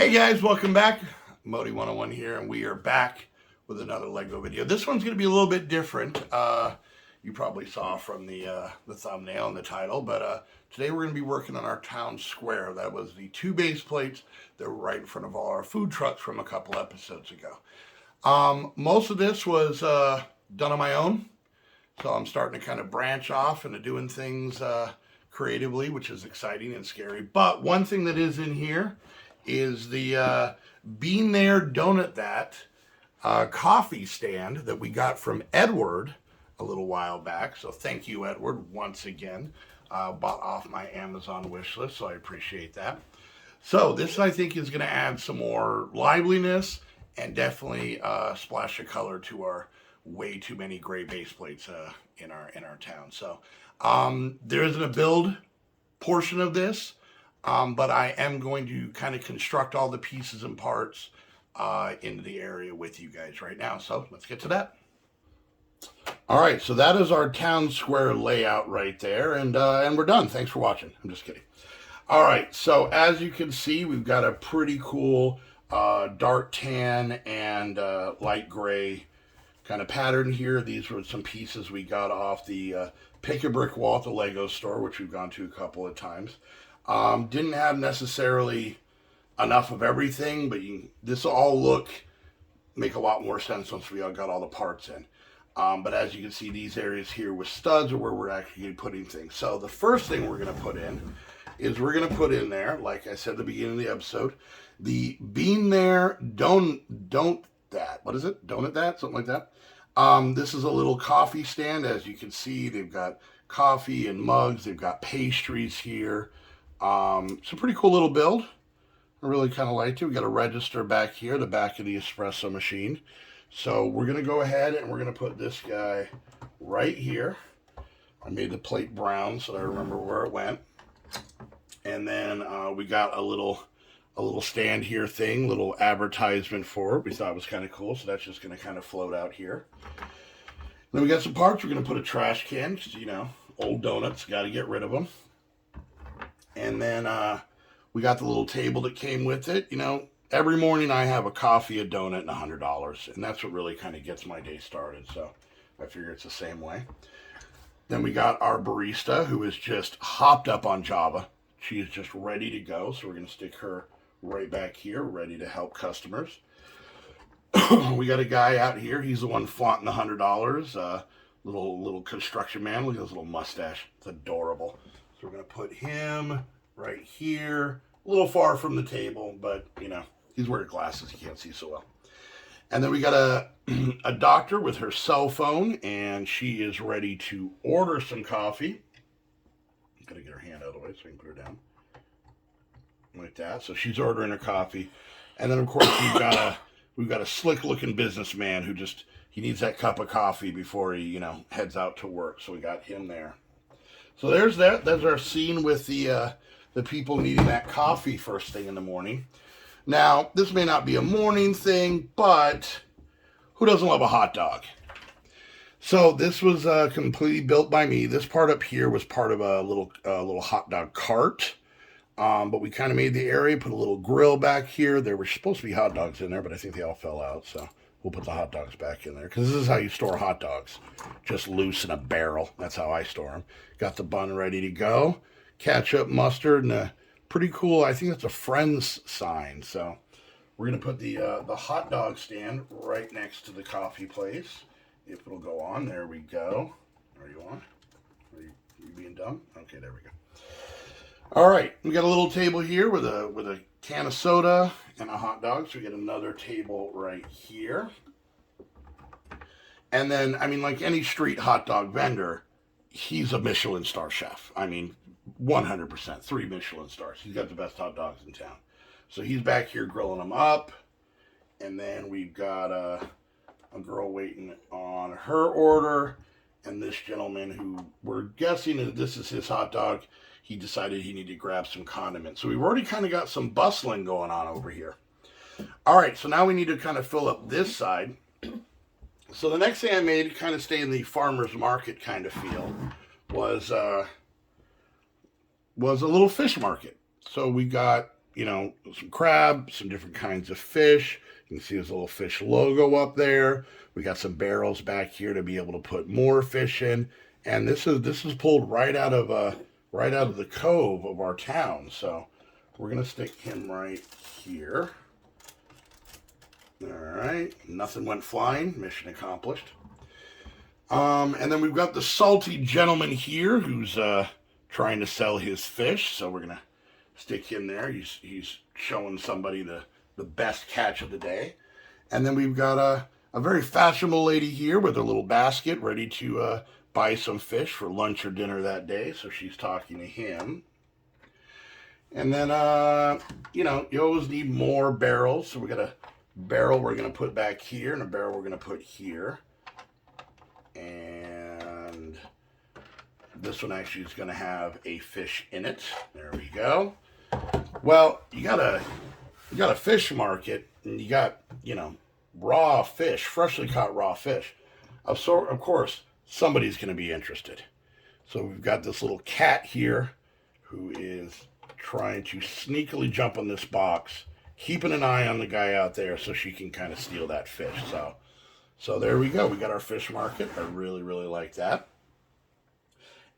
Hey guys, welcome back. Modi 101 here, and we are back with another Lego video. This one's going to be a little bit different. You probably saw from the thumbnail and the title, but today we're going to be working on our town square. That was the two base plates that were right in front of all our food trucks from a couple episodes ago. Most of this was done on my own, so I'm starting to kind of branch off into doing things creatively, which is exciting and scary. But one thing that is in here is the Bean There, Donut That coffee stand that we got from Edward a little while back. So thank you, Edward, once again. Bought off my Amazon wish list, so I appreciate that. So this, I think, is going to add some more liveliness and definitely a splash of color to our way too many gray base plates in our town. So there isn't a build portion of this. But I am going to kind of construct all the pieces and parts into the area with you guys right now. So let's get to that. All right, so that is our town square layout right there, and we're done. Thanks for watching. I'm just kidding. All right, so as you can see, we've got a pretty cool dark tan and light gray kind of pattern here. These were some pieces we got off the Pick-a-Brick wall at the Lego store, which we've gone to a couple of times. Didn't have necessarily enough of everything, but this will all make a lot more sense once we all got all the parts in. But as you can see, these areas here with studs are where we're actually putting things. So the first thing we're going to put in is we're going to put in there, like I said at the beginning of the episode, the Bean There, Don't That. What is it? Donut That? Something like that. This is a little coffee stand. As you can see, they've got coffee and mugs. They've got pastries here. It's a pretty cool little build. I really kind of liked it. We got a register back here, the back of the espresso machine. So we're going to go ahead and we're going to put this guy right here. I made the plate brown so that I remember where it went. And then we got a little stand here thing, little advertisement for it. We thought it was kind of cool, so that's just going to kind of float out here. Then we got some parts. We're going to put a trash can, because, old donuts, got to get rid of them. And then we got the little table that came with it. Every morning I have a coffee, a donut, and $100. And that's what really kind of gets my day started. So I figure it's the same way. Then we got our barista, who is just hopped up on Java. She is just ready to go. So we're going to stick her right back here, ready to help customers. We got a guy out here. He's the one flaunting the $100. Little construction man. Look at his little mustache. It's adorable. So we're going to put him right here, a little far from the table, but, he's wearing glasses. He can't see so well. And then we got a doctor with her cell phone, and she is ready to order some coffee. I'm going to get her hand out of the way so I can put her down. Like that. So she's ordering her coffee. And then, of course, we've got a slick-looking businessman who he needs that cup of coffee before he, heads out to work. So we got him there. So there's that. That's our scene with the people needing that coffee first thing in the morning. Now, this may not be a morning thing, but who doesn't love a hot dog? So this was completely built by me. This part up here was part of a little hot dog cart. But we kind of made the area, put a little grill back here. There were supposed to be hot dogs in there, but I think they all fell out. So we'll put the hot dogs back in there, because this is how you store hot dogs. Just loose in a barrel. That's how I store them. Got the bun ready to go. Ketchup, mustard, and a pretty cool, I think that's a Friends sign. So we're going to put the hot dog stand right next to the coffee place. If it'll go on. There we go. Are you on? Are you being dumb? Okay, there we go. All right, we got a little table here with a can of soda and a hot dog. So we get another table right here. And then, like any street hot dog vendor, he's a Michelin star chef. 100%, 3 Michelin stars. He's got the best hot dogs in town. So he's back here grilling them up. And then we've got a girl waiting on her order. And this gentleman, who we're guessing that this is his hot dog, he decided he needed to grab some condiments. So we've already kind of got some bustling going on over here. All right, so now we need to kind of fill up this side. So the next thing I made to kind of stay in the farmer's market kind of feel was a little fish market. So we got you know, some crab, some different kinds of fish. You can see his little fish logo up there. We got some barrels back here to be able to put more fish in. And this is pulled right out of the cove of our town. So we're gonna stick him right here. All right, nothing went flying. Mission accomplished. And then we've got the salty gentleman here who's trying to sell his fish. So we're gonna stick him there. He's showing somebody the best catch of the day. And then we've got a very fashionable lady here with her little basket ready to buy some fish for lunch or dinner that day. So she's talking to him. And then, you know, you always need more barrels. So we got a barrel we're going to put back here and a barrel we're going to put here. And this one actually is going to have a fish in it. There we go. Well, you got a fish market and you got, you know, raw fish, freshly caught raw fish. Of course, somebody's going to be interested. So we've got this little cat here who is trying to sneakily jump on this box, keeping an eye on the guy out there so she can kind of steal that fish. So there we go. We got our fish market. I really, really like that.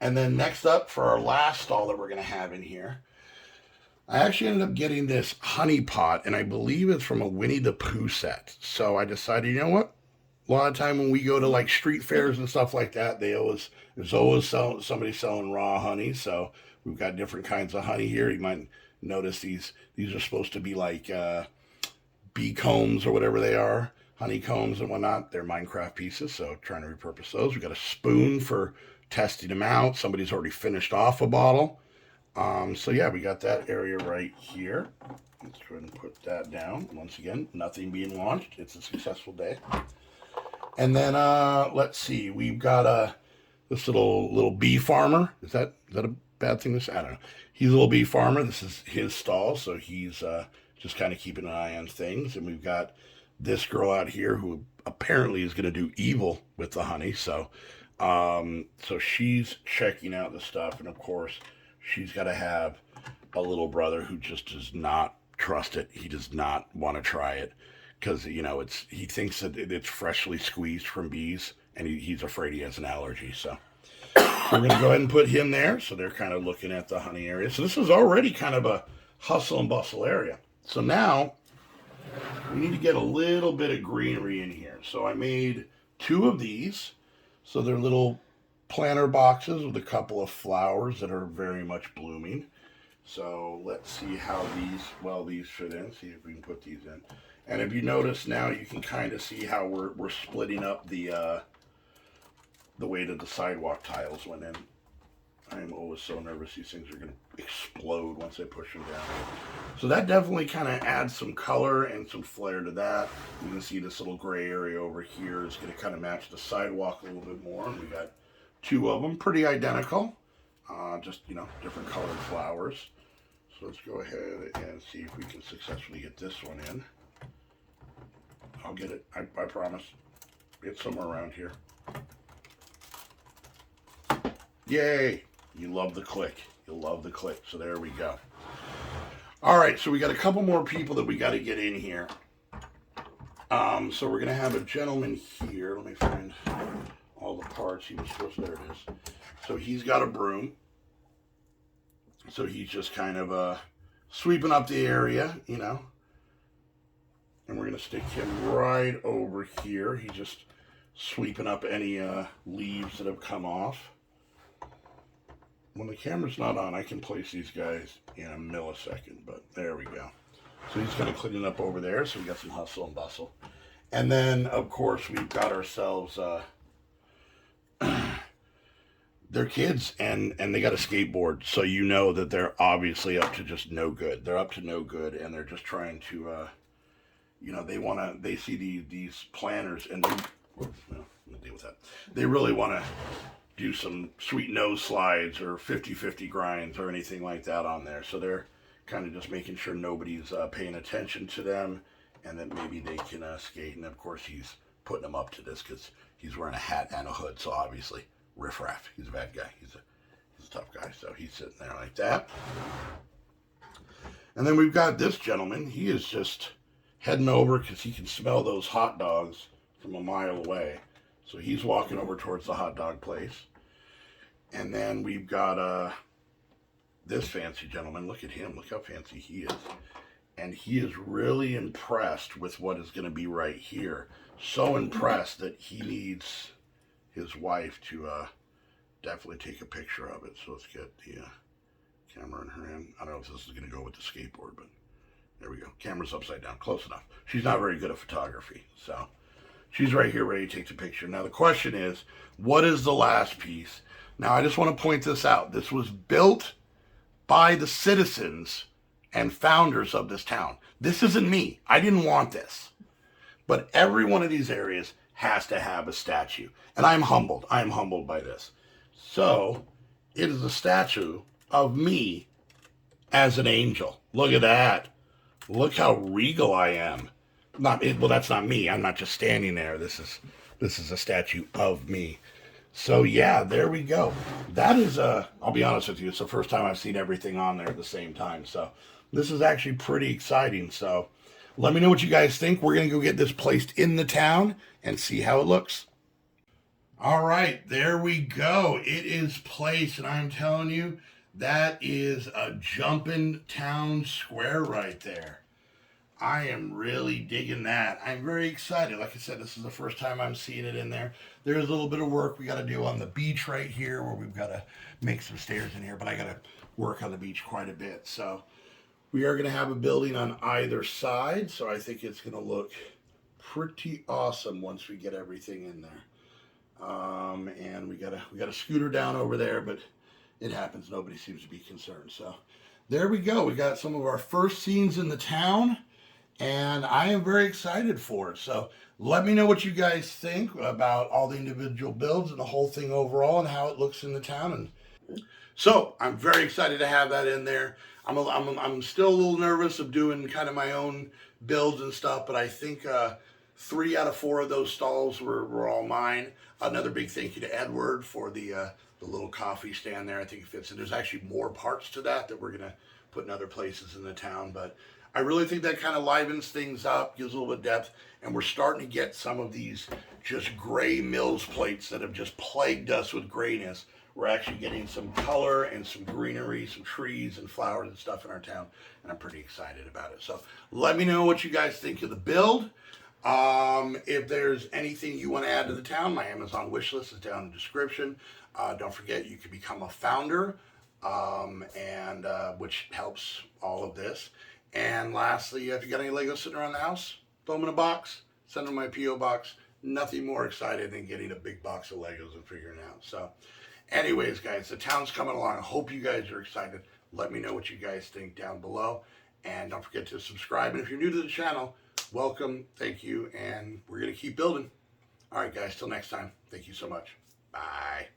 And then next up for our last stall that we're going to have in here, I actually ended up getting this honey pot, and I believe it's from a Winnie the Pooh set. So I decided, you know what? A lot of time when we go to like street fairs and stuff like that, there's always somebody selling raw honey. So we've got different kinds of honey here. You might notice these are supposed to be like bee combs or whatever they are, honeycombs and whatnot. They're Minecraft pieces, so trying to repurpose those. We've got a spoon for testing them out. Somebody's already finished off a bottle. So yeah, we got that area right here. Let's go ahead and put that down. Once again, nothing being launched. It's a successful day. And then let's see, we've got this little bee farmer. Is that a bad thing to say? I don't know. He's a little bee farmer. This is his stall, so he's just kind of keeping an eye on things. And we've got this girl out here who apparently is going to do evil with the honey. So she's checking out the stuff, and of course, she's got to have a little brother who just does not trust it. He does not want to try it because, you know, he thinks that it's freshly squeezed from bees, and he's afraid he has an allergy. So we're going to go ahead and put him there. So they're kind of looking at the honey area. So this is already kind of a hustle and bustle area. So now we need to get a little bit of greenery in here. So I made 2 of these. So they're little planter boxes with a couple of flowers that are very much blooming. So let's see how these fit in. See if we can put these in. And if you notice now, you can kind of see how we're splitting up the way that the sidewalk tiles went in. I am always so nervous these things are going to explode once I push them down. So that definitely kind of adds some color and some flair to that. You can see this little gray area over here is going to kind of match the sidewalk a little bit more. And we got 2 of them, pretty identical, just, you know, different colored flowers. So let's go ahead and see if we can successfully get this one in. I'll get it, I promise. It's somewhere around here. Yay! You love the click. You'll love the click. So there we go. All right, so we got a couple more people that we got to get in here. So we're going to have a gentleman here. Let me find all the parts he was supposed to. There it is. So he's got a broom. So he's just kind of sweeping up the area, you know. And we're going to stick him right over here. He's just sweeping up any leaves that have come off. When the camera's not on, I can place these guys in a millisecond, but there we go. So he's kind of cleaning up over there, so we got some hustle and bustle. And then, of course, we've got ourselves they're kids, and they got a skateboard, so you know that they're obviously up to just no good. They're up to no good, and they're just trying to, you know, they see these planners, and I'm gonna deal with that. They really want to do some sweet nose slides or 50-50 grinds or anything like that on there. So they're kind of just making sure nobody's paying attention to them, and that maybe they can skate. And of course, he's putting them up to this because he's wearing a hat and a hood. So obviously, riffraff. He's a bad guy. He's a tough guy. So he's sitting there like that. And then we've got this gentleman. He is just heading over because he can smell those hot dogs from a mile away. So he's walking over towards the hot dog place. And then we've got this fancy gentleman. Look at him. Look how fancy he is. And he is really impressed with what is going to be right here. So impressed that he needs his wife to definitely take a picture of it. So let's get the camera in her hand. I don't know if this is going to go with the skateboard, but there we go. Camera's upside down. Close enough. She's not very good at photography, so she's right here ready to take the picture. Now the question is, what is the last piece? Now I just want to point this out. This was built by the citizens and founders of this town. This isn't me. I didn't want this. But every one of these areas has to have a statue. And I'm humbled. I am humbled by this. So it is a statue of me as an angel. Look at that. Look how regal I am. Well, that's not me. I'm not just standing there. This is a statue of me. So yeah, there we go. That is I'll be honest with you, it's the first time I've seen everything on there at the same time. So this is actually pretty exciting. So let me know what you guys think. We're going to go get this placed in the town and see how it looks. All right, there we go. It is placed, and I'm telling you, that is a jumping town square right there. I am really digging that. I'm very excited. Like I said, this is the first time I'm seeing it in there. There's a little bit of work we got to do on the beach right here where we've got to make some stairs in here, but I got to work on the beach quite a bit. So we are going to have a building on either side, so I think it's going to look pretty awesome once we get everything in there. And we got a scooter down over there, but it happens. Nobody seems to be concerned. So there we go. We got some of our first scenes in the town, and I am very excited for it. So let me know what you guys think about all the individual builds and the whole thing overall and how it looks in the town. And so I'm very excited to have that in there. I'm still a little nervous of doing kind of my own builds and stuff, but I think 3 out of 4 of those stalls were all mine. Another big thank you to Edward for the little coffee stand there. I think it fits in. There's actually more parts to that we're going to put in other places in the town, but I really think that kind of livens things up, gives a little bit of depth, and we're starting to get some of these just gray Mills plates that have just plagued us with grayness. We're actually getting some color and some greenery, some trees and flowers and stuff in our town, and I'm pretty excited about it. So let me know what you guys think of the build. If there's anything you want to add to the town, my Amazon wish list is down in the description. Don't forget, you can become a founder, which helps all of this. And lastly, if you got any Legos sitting around the house, throw them in a box, send them to my P.O. box. Nothing more exciting than getting a big box of Legos and figuring it out. So anyways, guys, the town's coming along. I hope you guys are excited. Let me know what you guys think down below. And don't forget to subscribe. And if you're new to the channel, welcome, thank you, and we're going to keep building. All right, guys, till next time. Thank you so much. Bye.